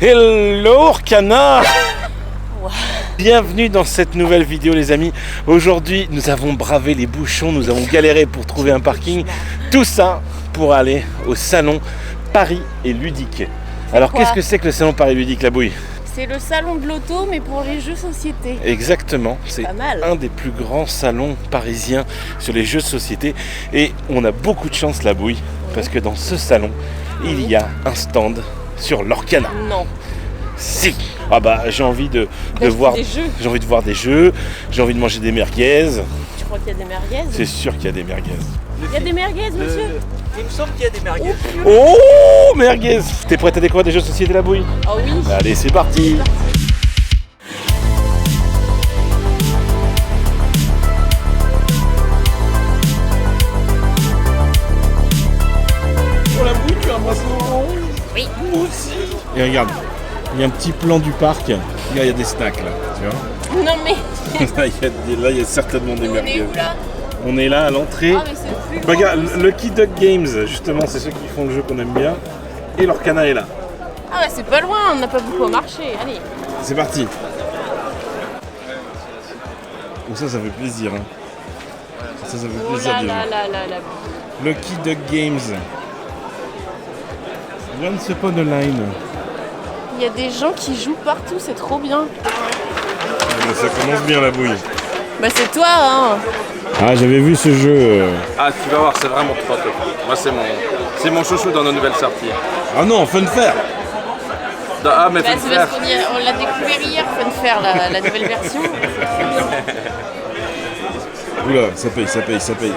Hello Orkana. Bienvenue dans cette nouvelle vidéo les amis. Aujourd'hui nous avons bravé les bouchons, nous avons galéré pour trouver un parking. Tout ça pour aller au salon Paris et Ludique. Alors qu'est-ce que c'est que le salon Paris Ludique, la bouille? C'est le salon de l'auto mais pour les jeux société. Exactement, c'est un des plus grands salons parisiens sur les jeux de société. Et on a beaucoup de chance la bouille, parce que dans ce salon il y a un stand sur l'Orkana. Non. Si. Ah bah j'ai envie de voir des jeux. J'ai envie de voir des jeux, j'ai envie de manger des merguez. Tu crois qu'il y a des merguez? C'est sûr qu'il y a des merguez. Il y a des merguez, monsieur? Il me semble qu'il y a des merguez. Oh merguez. T'es prête à découvrir des jeux de société la bouille? Oh oui. Allez c'est parti. Oh la bouille, tu as un bracelet? Oui. Moi aussi. Et regarde, il y a un petit plan du parc. Regarde, il y a des snacks là, tu vois. Non mais. Là, il y a certainement des On merguez. est où là? On est là à l'entrée. Ah mais c'est plus. Regarde, Lucky Duck Games, justement, c'est ceux qui font le jeu qu'on aime bien. Et l'Orkana est là. Ah ouais, c'est pas loin, on n'a pas beaucoup marché. Allez. C'est parti. Oh, ça fait plaisir. Hein. Ça fait Oh plaisir là déjà. là. Lucky Duck Games. Once Upon a Line. Il y a des gens qui jouent partout, c'est trop bien. Ça commence bien la bouille. Bah c'est toi hein. Ah, j'avais vu ce jeu. Ah, tu vas voir, c'est vraiment trop top. Moi, c'est mon chouchou dans nos nouvelles sorties. Ah non, Funfair. Ah, mais Bah, faut c'est le faire. parce qu'on l'a découvert hier, Funfair, la nouvelle version. Oula, ça paye.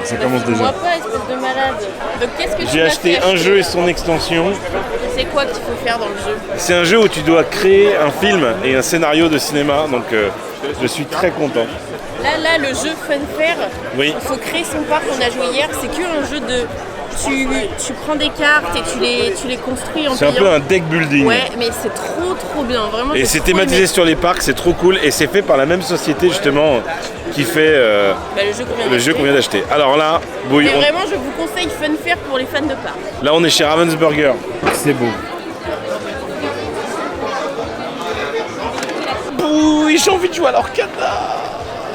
Ça commence déjà. Moi pas, espèce de malade. Donc qu'est-ce que tu J'ai m'as acheté fait un jeu et son extension. C'est quoi qu'il faut faire dans le jeu? C'est un jeu où tu dois créer un film et un scénario de cinéma, donc je suis très content. Là, le jeu Funfair, Oui. il faut créer son parc, on a joué hier, c'est qu'un jeu de... Tu prends des cartes et tu les construis en C'est un payant. peu un deck building. Ouais, mais c'est trop bien, vraiment. Et j'ai c'est trop thématisé aimé. sur les parcs, c'est trop cool. Et c'est fait par la même société justement qui fait Bah, le jeu qu'on vient le jeu qu'on vient d'acheter. Alors là, Mais vraiment, je vous conseille Funfair pour les fans de parc. là on est chez Ravensburger. C'est beau. Oui, j'ai envie de jouer à l'Orkana.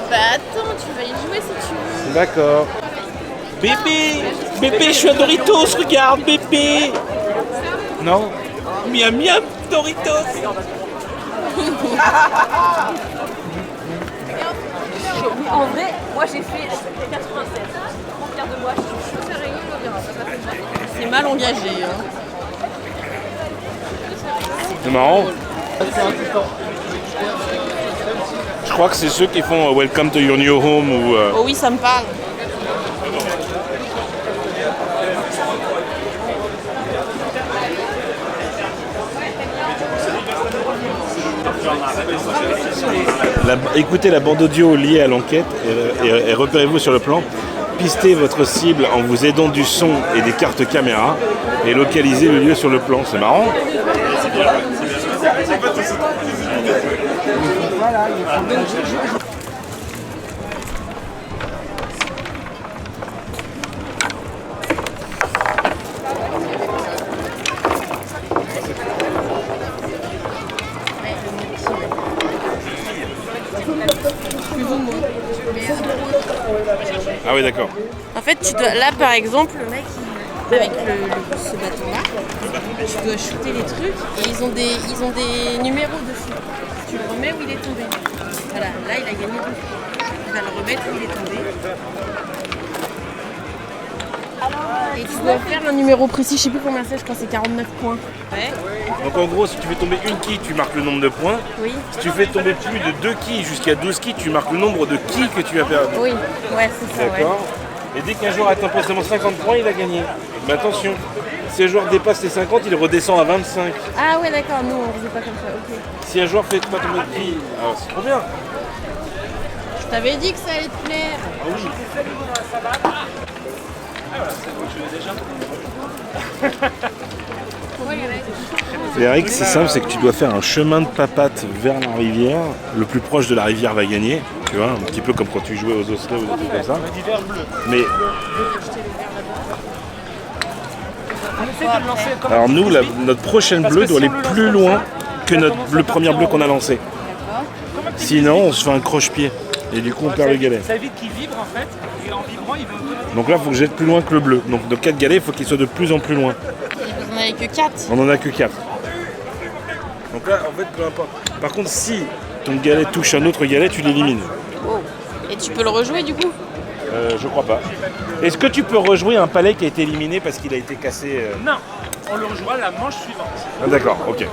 Bah attends, tu vas y jouer si tu veux. D'accord. Bébé, je suis un Doritos, regarde, bébé. Non. Miam miam, Doritos. En vrai, moi j'ai fait 87. Trop fière de moi, je suis sérieux, on verra. C'est mal engagé. Hein. C'est marrant. Je crois que c'est ceux qui font Welcome to your new home ou. Oh oui, ça me parle. Écoutez la bande audio liée à l'enquête et repérez-vous sur le plan. Pistez votre cible en vous aidant du son et des cartes caméra et localisez le lieu sur le plan. C'est marrant. Ah oui d'accord. En fait, tu dois, là par exemple, le mec avec ce bâton-là, tu dois shooter les trucs et ils ont des numéros dessus. Tu le remets où il est tombé. Voilà, là il a gagné 2 points. Tu vas le remettre où il est tombé. Et tu dois faire un numéro précis, je sais plus combien c'est, je crois que c'est 49 points. Ouais. Donc en gros si tu fais tomber une quille tu marques le nombre de points. Oui. Si tu fais tomber plus de 2 quilles jusqu'à 12 quilles tu marques le nombre de quilles que tu as perdu. Oui, ouais, c'est ça. D'accord. Et dès qu'un joueur atteint précisément 50 points il a gagné. Mais attention, si un joueur dépasse les 50 il redescend à 25. Ah ouais d'accord, nous on faisait pas comme ça, ok. Si un joueur fait pas tomber de quilles, alors c'est trop bien. Je t'avais dit que ça allait te plaire. Ah oui. Les règles, c'est simple, c'est que tu dois faire un chemin de papate vers la rivière. Le plus proche de la rivière va gagner. Tu vois, un petit peu comme quand tu jouais aux osselets ou des trucs comme ça. Mais alors nous, notre prochaine bleue doit aller plus loin que le premier bleu qu'on a lancé. Sinon, on se fait un croche-pied. Et du coup, on perd le galet. Ça évite qu'il vibre en fait, et en vibrant, il va automatiquement. Donc là, il faut que j'aille plus loin que le bleu. Donc de 4 galets, il faut qu'il soit de plus en plus loin. Vous en avez que 4. On en a que 4. Donc là, en fait, peu importe. Par contre, si ton galet touche un autre galet, tu l'élimines. Oh. Et tu peux le rejouer du coup? Je crois pas. Est-ce que tu peux rejouer un palais qui a été éliminé parce qu'il a été cassé Non, on le rejouera la manche suivante. Ah, d'accord, ok.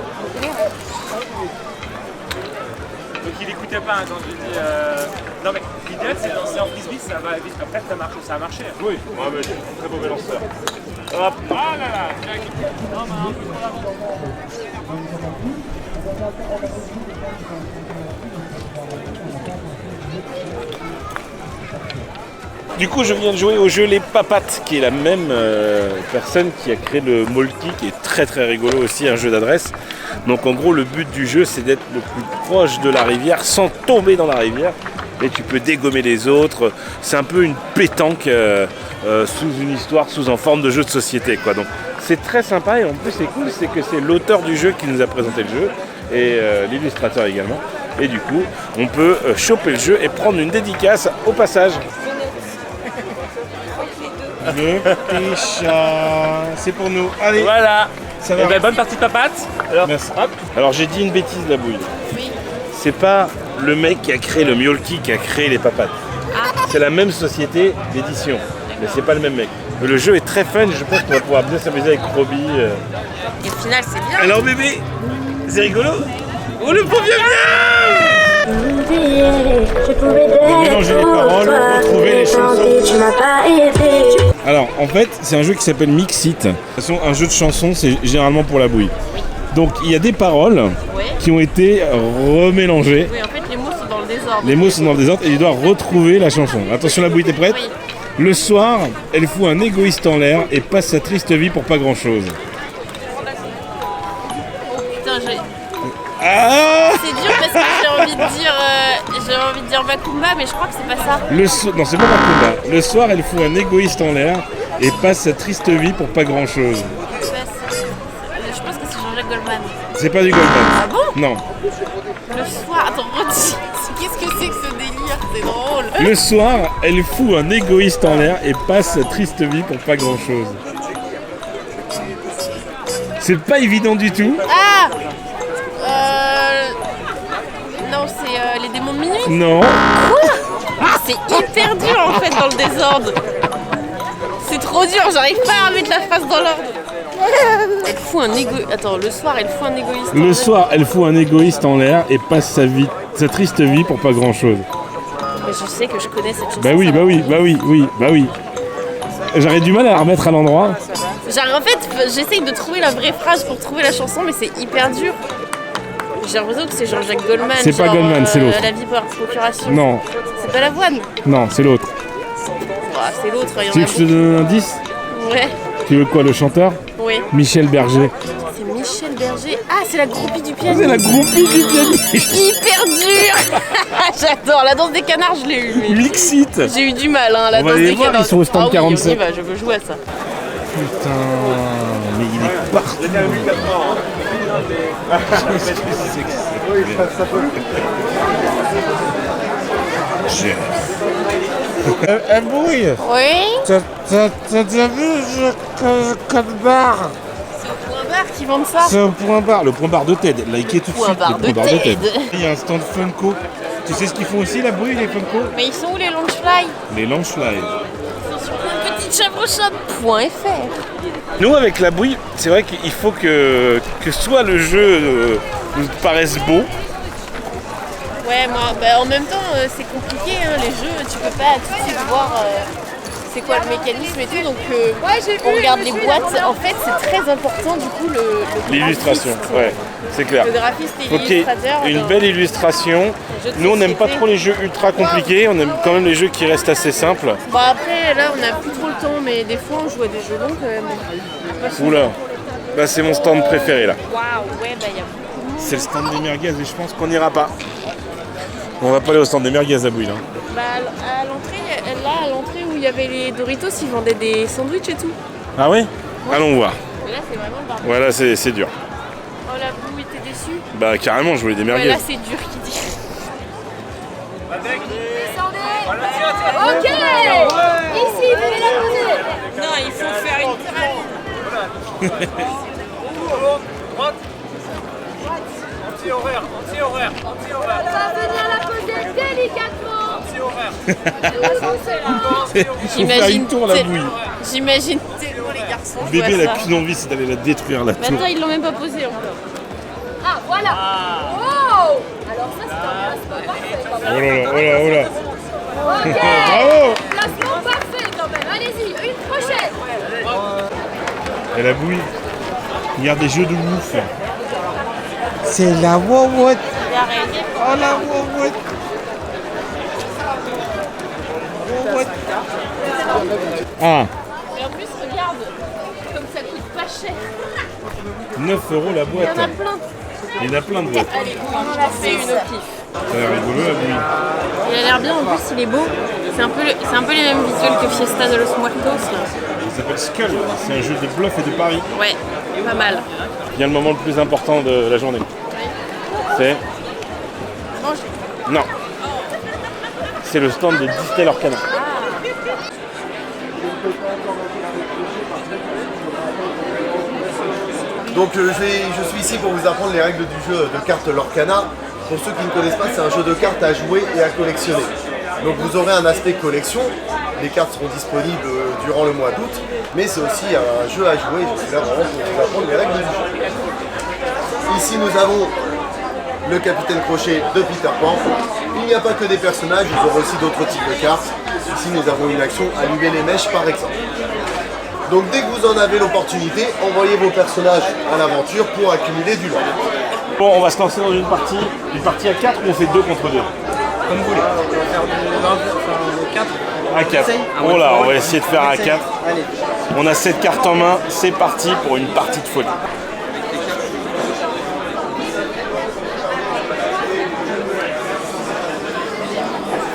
Donc il écoutait pas hein, quand je dis. Non mais l'idéal c'est lancer en frisbee, ça va vite. Après ça a marché. Oui, mais c'est un très mauvais lanceur. Hop. Ah là là. Non mais un peu trop l'avant. Du coup, je viens de jouer au jeu Les Papates, qui est la même personne qui a créé le Molki, qui est très très rigolo aussi, un jeu d'adresse. Donc en gros, le but du jeu, c'est d'être le plus proche de la rivière sans tomber dans la rivière. Et tu peux dégommer les autres. C'est un peu une pétanque sous une histoire, sous en forme de jeu de société, quoi. Donc c'est très sympa et en plus c'est cool, c'est que c'est l'auteur du jeu qui nous a présenté le jeu et l'illustrateur également. Et du coup, on peut choper le jeu et prendre une dédicace au passage. Le petit chat, c'est pour nous. Allez, Voilà. ça Et va. bonne partie de papate. Alors, Merci. hop. Alors j'ai dit une bêtise, la bouille. Oui. C'est pas le mec qui a créé le Mjolki qui a créé les papates. C'est la même société d'édition, mais c'est pas le même mec. Mais le jeu est très fun, je pense qu'on va pouvoir bien s'amuser avec Robbie. Et au final, c'est bien. Alors bébé, c'est rigolo. Oh le pauvre vieux Je pouvais mélanger les paroles, retrouver les chansons. Tu m'as pas aidé. Alors en fait, c'est un jeu qui s'appelle Mixit. De toute façon, un jeu de chansons, c'est généralement pour la bouille. Donc il y a des paroles Ouais. qui ont été remélangées. Oui, en fait, les mots sont dans le désordre. Les mots sont dans le désordre et il doit retrouver la chanson. Attention, la bouille, t'es prête? Oui. Le soir, elle fout un égoïste en l'air et passe sa triste vie pour pas grand chose. Putain, Ah c'est dur parce que j'ai envie de dire Macumba, mais je crois que c'est pas ça. Non, c'est pas Macumba. Le soir, elle fout un égoïste en l'air et passe sa triste vie pour pas grand chose. Je pense que c'est Jean-Jacques Goldman. C'est pas du Goldman. Ah bon? Non. Le soir, attends, redis. Qu'est-ce que c'est que ce délire? C'est drôle. Le soir, elle fout un égoïste en l'air et passe sa triste vie pour pas grand chose. C'est pas évident du tout. Ah Non, c'est les démons de minuit. Non. C'est hyper dur en fait dans le désordre. C'est trop dur, j'arrive pas à mettre la phrase dans l'ordre. Elle fout un égoïste. Attends, le soir, elle fout un égoïste. Le soir, elle fout un égoïste en l'air et passe sa triste vie pour pas grand chose. Mais je sais que je connais cette chanson. Bah oui. J'aurais du mal à la remettre à l'endroit. Genre, en fait, j'essaye de trouver la vraie phrase pour trouver la chanson, mais c'est hyper dur. J'ai l'impression que c'est Jean-Jacques Goldman. C'est pas genre, Goldman, c'est l'autre. La vie par procuration. Non, C'est pas l'avoine. non, c'est l'autre. Ah, c'est l'autre, il y en Tu veux a que je te donne un indice? beaucoup. Ouais, Tu veux quoi, le chanteur? oui. Michel Berger. C'est Michel Berger. Ah, c'est la groupie du piano. C'est la groupie du pianiste. Hyper dur. J'adore. La danse des canards, je l'ai eu. Mais Mixit. j'ai eu du mal, hein, la On va danse aller des voir, canards. ils sont au stand ah oui, 47. on y va, je veux jouer à ça. Putain, mais il est partout. Bouille, Oui. t'as déjà vu le code barre? C'est au point barre qui vendent ça. C'est au point barre, le point barre de TED. Likez tout de Point suite barre le point de barre de TED. TED. Il y a un stand Funko. Tu sais ce qu'ils font aussi, la bouille, les Funko? Mais ils sont où les Launchfly? Les Launchfly. Ils sont sur petitechavroshop.fr. Nous, avec la bouille, c'est vrai qu'il faut que soit le jeu nous paraisse beau. Ouais, moi, en même temps, c'est compliqué, hein, les jeux, tu peux pas tout de suite voir c'est quoi le mécanisme et tout, donc on regarde les boîtes. En fait, c'est très important, du coup, L'illustration, graphiste. ouais, c'est clair. Le graphiste et Faut qu'il y ait l'illustrateur. une belle illustration. Jeux de Nous, on n'aime pas société. trop les jeux ultra compliqués, on aime quand même les jeux qui restent assez simples. Bon, après, là, on n'a plus trop le temps, mais des fois, on joue à des jeux longs quand même. Oula, bah, c'est mon stand préféré là. Waouh, ouais, il y a beaucoup de monde. C'est le stand des merguez et je pense qu'on n'ira pas. On va pas aller au stand des merguez à Bouille là. Bah, à l'entrée où il y avait les Doritos, ils vendaient des sandwichs et tout. Ah oui? Allons voir. Mais là, c'est vraiment le bordel. Voilà, c'est dur. Oh, la boue était déçue. dessus. Bah carrément, je voulais des Ouais, merguez. là c'est dur qui dit. Ok. Ici, venez la poser. Non, il faut faire une pyramide. Droite. Anti-horaire. On va venir la poser délicatement. Anti-horaire. J'imagine tour la bouille. J'imagine tellement les garçons. je Bébé, vois elle a ça. qu'une envie, c'est d'aller la détruire la Mais tour. attends, ils l'ont même pas posé encore. Ah, voilà. Wow. Alors ça, c'est pas parfait quand Oh même. là là, oh là, oh là. Ok. Bravo. Placement parfait quand même. Allez-y, une prochaine. Et la bouille. Regarde des jeux de ouf. C'est la waouette. L'araignée. Oh la waouette. Ah, Et en plus, regarde, comme ça coûte pas cher. 9 € la Il y boîte. en a plein. Il y en a plein de boîtes. Allez, on en fait une au pif. Ça a l'air rigolo la bouille. Il a l'air bien, en plus il est beau. C'est un peu les mêmes visuels que Fiesta de los Muertos là. Ça s'appelle Skull. C'est un jeu de bluff et de pari. Ouais, pas mal. Vient le moment le plus important de la journée. C'est... Manger. Non. C'est le stand de Distel Orcana. Donc je suis ici pour vous apprendre les règles du jeu de cartes Lorcana. Pour ceux qui ne connaissent pas, c'est un jeu de cartes à jouer et à collectionner. Donc vous aurez un aspect collection, les cartes seront disponibles durant le mois d'août, mais c'est aussi un jeu à jouer, je suis là vraiment pour vous apprendre les règles du jeu. Ici nous avons le Capitaine Crochet de Peter Pan. Il n'y a pas que des personnages, vous aurez aussi d'autres types de cartes. Ici nous avons une action allumer les mèches par exemple. Donc dès que vous en avez l'opportunité, envoyez vos personnages à l'aventure pour accumuler du lot. Bon, on va se lancer dans une partie à 4 ou on fait 2 contre 2 comme vous voulez. On va faire du 4. À 4. Oh là, on va essayer de faire à 4. Allez. On a cette carte en main, c'est parti pour une partie de folie.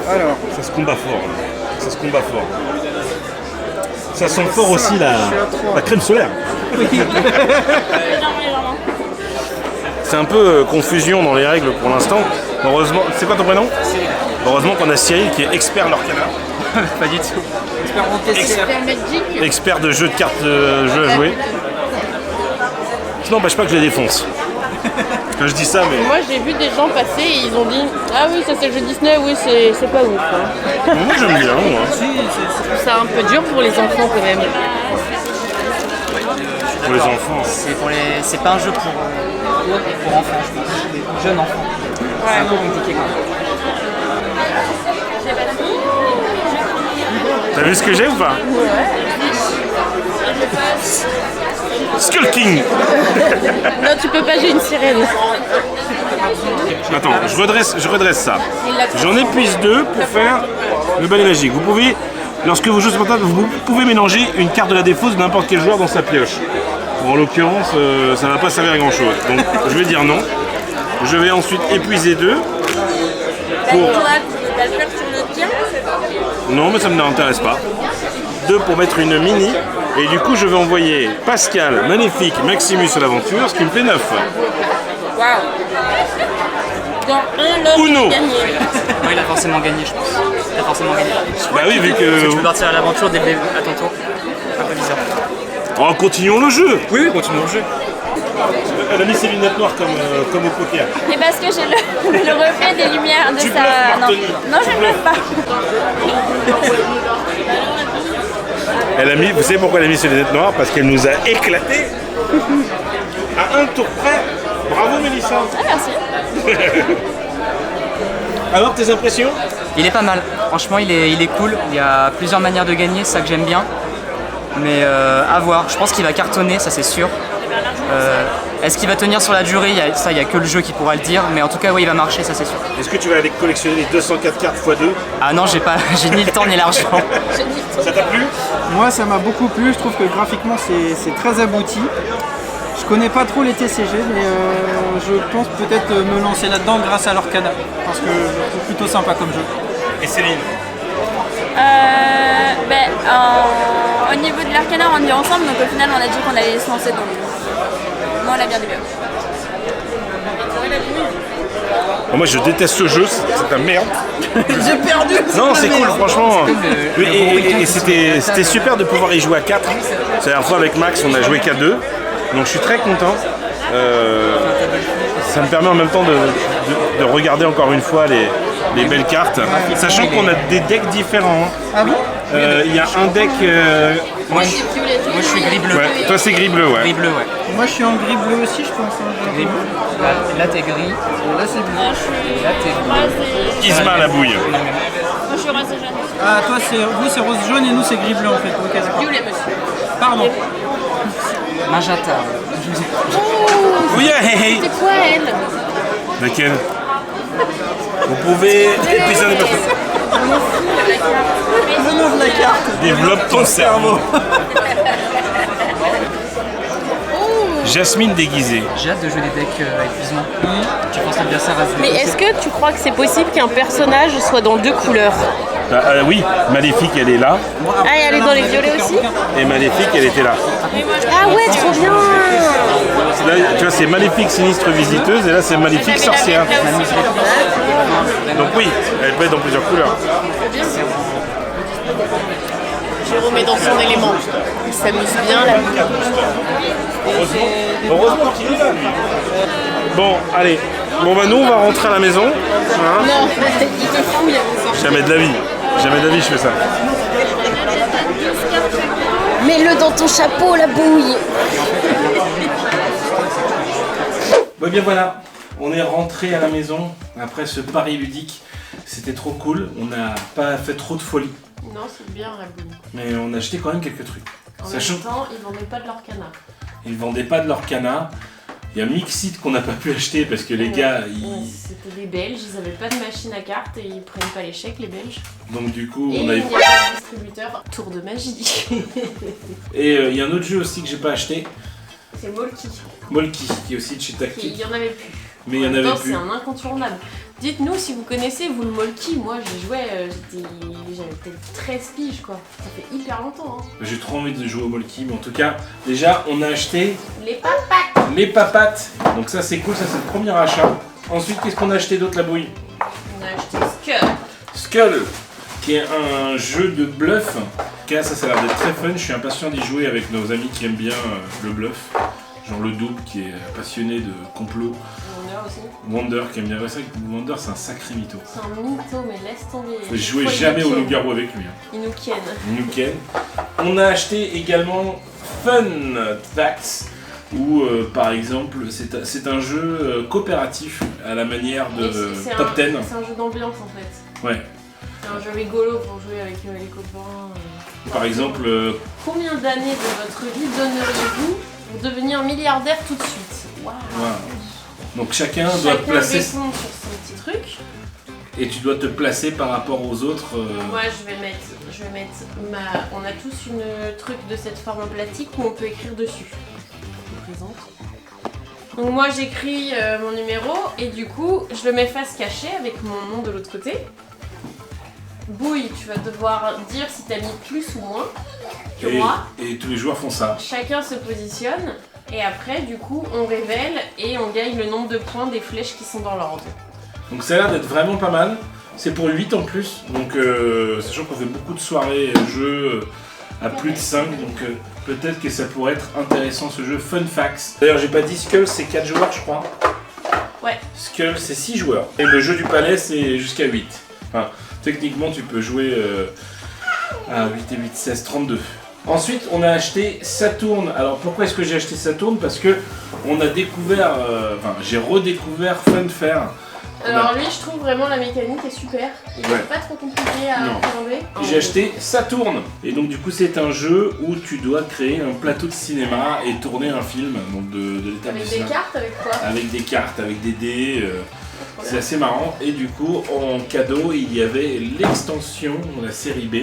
Alors, Ça se combat fort. Ça se combat fort. Ça sent fort aussi la crème solaire. C'est un peu confusion dans les règles pour l'instant. Heureusement, c'est quoi ton prénom? Heureusement qu'on a Cyril qui est expert Lorcana. pas du tout. Expérimenté. Expert de jeux de cartes, jeux à jouer. Ça n'empêche pas que je les défonce. Quand je dis ça, mais... Moi j'ai vu des gens passer et ils ont dit ah oui ça c'est le jeu Disney, oui c'est pas ouf. Hein. Moi j'aime bien, moi. Je trouve ça un peu dur pour les enfants quand même. Pour les enfants. C'est pas un jeu pour enfants, je pense. Jeunes enfants. C'est un peu compliqué quand même. T'as vu ce que j'ai ou pas? Skull King. Non tu peux pas, j'ai une sirène. Attends, je redresse ça. J'en épuise 2 pour faire le balai magique. Vous pouvez, lorsque vous jouez sur portable, vous pouvez mélanger une carte de la défausse de n'importe quel joueur dans sa pioche. Bon, en l'occurrence, ça ne va pas servir à grand chose. Donc je vais dire non. Je vais ensuite épuiser 2. Pour... Toi tu peux pas le faire sur le tien. Non, mais ça ne m'intéresse pas. 2 pour mettre une mini. Et du coup, je vais envoyer Pascal, Magnifique, Maximus à l'aventure, ce qui me fait 9. Waouh. Dans un lot Uno. gagné. Ouais, il a forcément gagné, je pense. Il a forcément gagné. Bah oui, vu Parce que que... tu peux partir à l'aventure dès à ton tour. Un peu bizarre. Oh, continuons le jeu. Oui, continuons le jeu. Elle a mis ses lunettes noires comme au poker. Et parce que j'ai le reflet des lumières de Tu sa... bluffes, Non, Martoni. non je ne bluffe pas. Elle a mis, vous savez pourquoi elle a mis ses lunettes noires? Parce qu'elle nous a éclaté à un tour près. Bravo Mélissa. Ah, merci. Alors tes impressions? Il est pas mal. Franchement, il est cool. Il y a plusieurs manières de gagner, c'est ça que j'aime bien. Mais à voir. Je pense qu'il va cartonner, ça c'est sûr. Est-ce qu'il va tenir sur la durée? Il n'y a que le jeu qui pourra le dire. Mais en tout cas, oui, il va marcher, ça c'est sûr. Est-ce que tu vas aller collectionner les 204 cartes x2? Ah non, j'ai ni le temps ni l'argent. Ça t'a plu? Moi ça m'a beaucoup plu, je trouve que graphiquement c'est très abouti. Je connais pas trop les TCG mais je pense peut-être me lancer là-dedans grâce à l'Orcana parce que je trouve plutôt sympa comme jeu. Et Céline? Au niveau de l'Arcana on est ensemble donc au final on a dit qu'on allait se lancer dans le... Moi on l'a bien aimé. Moi je déteste ce jeu, c'est un merde. J'ai perdu. Non, c'est cool, franchement. Et c'était super de pouvoir y jouer à 4. C'est la dernière fois avec Max, on a joué qu'à 2. Donc je suis très content. Ça me permet en même temps de regarder encore une fois les belles cartes. Sachant qu'on a des decks différents. Ah bon? Il y a un deck. Moi je suis gris-bleu. Ouais, toi c'est gris-bleu, ouais. Gris-bleu, ouais. Moi je suis en gris-bleu aussi, je pense. Gris-bleu. Là t'es gris. Là c'est bleu. Moi, je suis Là t'es Isma la bouille. Moi, je suis rosé jaune. Ah, toi, vous c'est rose jaune et nous c'est gris-bleu en fait. Ok, d'accord. Violet, monsieur. Pardon. Magenta. Oui, hey, hey. C'est quoi, elle? Laquelle? Vous pouvez épuiser des personnes. Le nom de la carte. Développe ton cerveau. Jasmine déguisée. J'ai hâte de jouer des decks à épuisement. Je pense que l'adversaire va se Mais est-ce que tu crois que c'est possible qu'un personnage soit dans 2 couleurs? Oui, Maléfique elle est là. Ah, et elle est dans les violets aussi? Et Maléfique elle était là. Ah ouais, trop bien! Là, tu vois, c'est Maléfique sinistre visiteuse et là c'est Maléfique sorcière. Donc oui, elle peut être dans plusieurs couleurs. Jérôme est dans son élément. Il s'amuse bien là. Heureusement qu'il est là, lui. Bon, allez. Bon bah nous on va rentrer à la maison. Hein. Non, il te fouille avant ça. Jamais de la vie. Jamais de la vie je fais ça. Mets-le dans ton chapeau, la bouille. Bon bien voilà, on est rentré à la maison après ce pari ludique. C'était trop cool, on n'a pas fait trop de folie. Non, c'est bien la bouille. Mais on a acheté quand même quelques trucs. En même temps, ils vendaient pas de leur canard. Ils vendaient pas de leur canard. Il y a Mixit qu'on n'a pas pu acheter parce que les gars, C'était des Belges, ils avaient pas de machine à cartes et ils prennent pas les chèques, les Belges. donc du coup Et on a il y a un distributeur Tour de Magie. Et il y a un autre jeu aussi que j'ai pas acheté, C'est Molki. Molki, qui est aussi de chez Il Tactique. y en avait plus. Mais il y en avait plus. C'est un incontournable. Dites-nous si vous connaissez, vous, le Molki. Moi, j'y jouais, j'avais peut-être 13 piges, quoi. Ça fait hyper longtemps, hein. J'ai trop envie de jouer au Molki, mais en tout cas, déjà on a acheté Les papates. les papates. Donc ça c'est cool, ça c'est le premier achat. Ensuite, qu'est-ce qu'on a acheté d'autre, la bouille? On a acheté Skull. Skull, qui est un jeu de bluff. En tout cas, ça a l'air d'être très fun. Je suis impatient d'y jouer avec nos amis qui aiment bien le bluff. Genre le double qui est passionné de complot. Wonder aussi. Wonder qui aime bien. C'est vrai que Wonder c'est un sacré mytho. C'est un mytho, mais laisse tomber. Je jouais jamais au loup-garou avec lui. Hein. Il nous ken. Nickel. On a acheté également Fun Facts, où par exemple c'est un jeu coopératif à la manière de Top 10. C'est un jeu d'ambiance en fait. Ouais. C'est un jeu rigolo pour jouer avec les copains. Par exemple, Combien d'années de votre vie donneriez-vous pour devenir milliardaire tout de suite? Waouh. voilà. Donc chacun doit placer répond sur son petit truc. et tu dois te placer par rapport aux autres. Moi je vais mettre on a tous une truc de cette forme en plastique où on peut écrire dessus. Je vous présente. Donc moi j'écris mon numéro et du coup je le mets face cachée avec mon nom de l'autre côté. Bouille, tu vas devoir dire si t'as mis plus ou moins que moi. Et tous les joueurs font ça. Chacun se positionne et après du coup on révèle et on gagne le nombre de points des flèches qui sont dans l'ordre. Donc ça a l'air d'être vraiment pas mal. C'est pour 8 en plus. Donc sachant qu'on fait beaucoup de soirées jeux à plus de 5. Donc peut-être que ça pourrait être intéressant ce jeu Fun Facts. D'ailleurs j'ai pas dit Skull c'est 4 joueurs je crois. Ouais. Skull c'est 6 joueurs. Et le jeu du palais c'est jusqu'à 8. Enfin techniquement tu peux jouer à 8 et 8, 16, 32. Ensuite, on a acheté Saturn. Alors pourquoi est-ce que j'ai acheté Saturn? Parce que on a découvert, j'ai redécouvert Fun Fair. Alors lui, je trouve vraiment la mécanique est super. Il est pas trop compliqué à appréhender. J'ai acheté Saturn. Et donc du coup, c'est un jeu où tu dois créer un plateau de cinéma et tourner un film donc de l'établissement. Avec des cartes, avec quoi? Avec des cartes, avec des dés. C'est assez marrant. Et du coup, en cadeau, il y avait l'extension de la série B.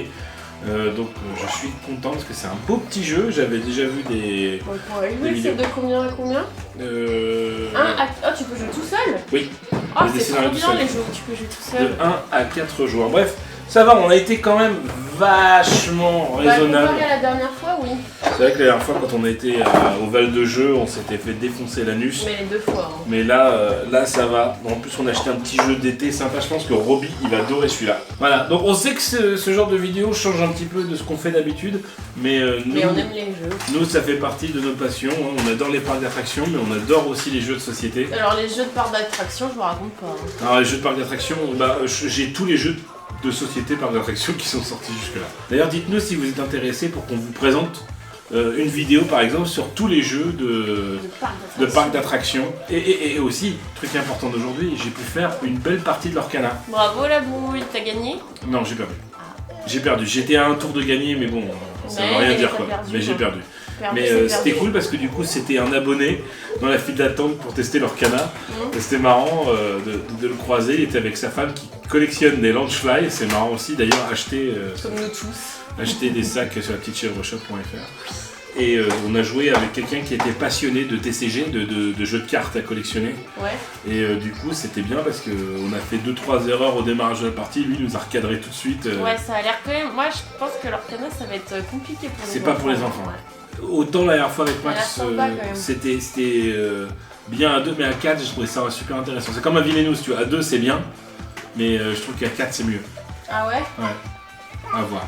Donc je suis content parce que c'est un beau petit jeu, j'avais déjà vu des vidéos. C'est de combien à combien? Tu peux jouer tout seul? Oui. Oh c'est trop bien les jeux où tu peux jouer tout seul. De 1 à 4 joueurs. Bref, Ça va, on a été quand même vachement raisonnable. Comparé à la dernière fois, oui. C'est vrai que la dernière fois, quand on a été au Val de Jeu, on s'était fait défoncer l'anus. Mais les 2 fois. Hein. Mais là, ça va. En plus, on a acheté un petit jeu d'été sympa. Je pense que Roby, il va adorer celui-là. Voilà, donc on sait que ce genre de vidéo change un petit peu de ce qu'on fait d'habitude. Mais nous, on aime les jeux. Nous, ça fait partie de nos passions. Hein. On adore les parcs d'attractions, mais on adore aussi les jeux de société. Alors, les jeux de parcs d'attractions, je vous raconte pas. Hein. Alors, les jeux de parcs d'attractions, j'ai tous les jeux de société parcs d'attractions qui sont sortis jusque-là. D'ailleurs, dites-nous si vous êtes intéressés pour qu'on vous présente une vidéo par exemple sur tous les jeux de parcs d'attractions. Et aussi, truc important d'aujourd'hui, j'ai pu faire une belle partie de l'Orcana. Bravo la bouille, t'as gagné? Non, j'ai perdu. J'ai perdu. J'étais à un tour de gagner, mais bon, ça veut rien dire quoi. Mais j'ai perdu. Mais c'était cool parce que du coup c'était un abonné dans la file d'attente pour tester l'Orcana. C'était marrant de le croiser, il était avec sa femme qui collectionne des Launchfly. C'est marrant aussi d'ailleurs comme nous tous. Acheter des sacs sur la petite chèvreshop.fr. Et on a joué avec quelqu'un qui était passionné de TCG, de jeux de cartes à collectionner. Ouais. Et du coup c'était bien parce qu'on a fait 2-3 erreurs au démarrage de la partie, lui il nous a recadré tout de suite. Ouais, ça a l'air quand même, moi je pense que l'Orcana ça va être compliqué pour les enfants. C'est pas pour les enfants. Ouais. Autant la dernière fois avec Max, c'était bien à 2, mais à 4, je trouvais ça super intéressant. C'est comme un Villainous, tu vois, à 2 c'est bien, mais je trouve qu'à 4 c'est mieux. Ah ouais? Ouais, à voir.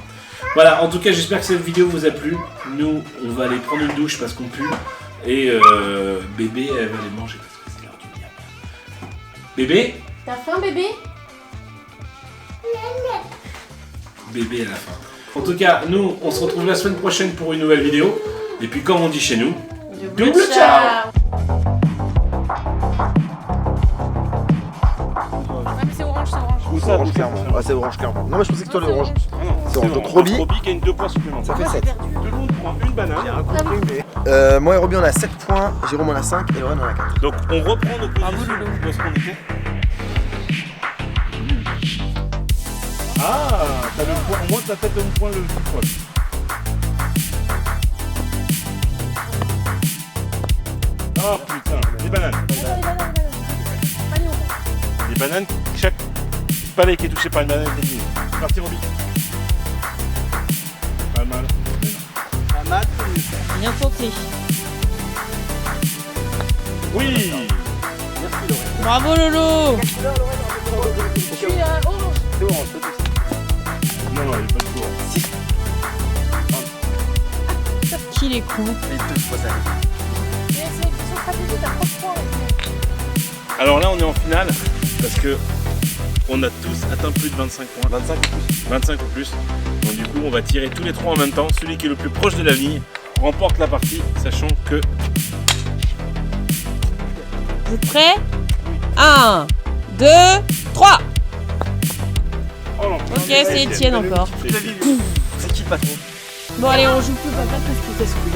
Voilà, en tout cas, j'espère que cette vidéo vous a plu. Nous, on va aller prendre une douche parce qu'on pue. Et bébé, elle va aller manger parce que c'est l'heure du miam. Bébé? T'as faim, bébé? Bébé à la fin. En tout cas, nous, on se retrouve la semaine prochaine pour une nouvelle vidéo. Et puis, comme on dit chez nous, double ciao! C'est orange, c'est orange. C'est orange clairement. Ah, c'est orange clairement. Non, mais je pensais que toi le orange. C'est orange. Donc Roby gagne 2 points supplémentaires. Ça fait 7. Tout le monde prend une banane. J'ai rien compris, mais. Moi et Roby on a 7 points, Jérôme en a 5 et Lorraine en a 4. Donc on reprend nos positions. Où est-ce qu'on était? Ah, t'as le point. Au moins t'as peut-être le point le plus proche. Oh putain, des bananes. Les bananes, chaque palais qui est touché par une banane est éliminé. C'est parti Roby. Pas mal. Pas mal. Bien tenté. Oui. Merci Lorraine. Bravo Lolo. Je suis orange. C'est orange, c'est tout. Non, il n'y a pas de tour. Qu'il est con. Les 2 fois ça. Mais c'est stratégie, t'as 3 points. Alors là on est en finale parce que on a tous atteint plus de 25 points. 25 ou plus. 25 ou plus. Donc du coup on va tirer tous les 3 en même temps. Celui qui est le plus proche de la ligne remporte la partie, sachant que... Vous êtes prêts? 1, 2, 3. Oh non, Ok, c'est Étienne encore. C'est qui le patron? Bon allez, on joue plus, pas parce que c'est casse-couille.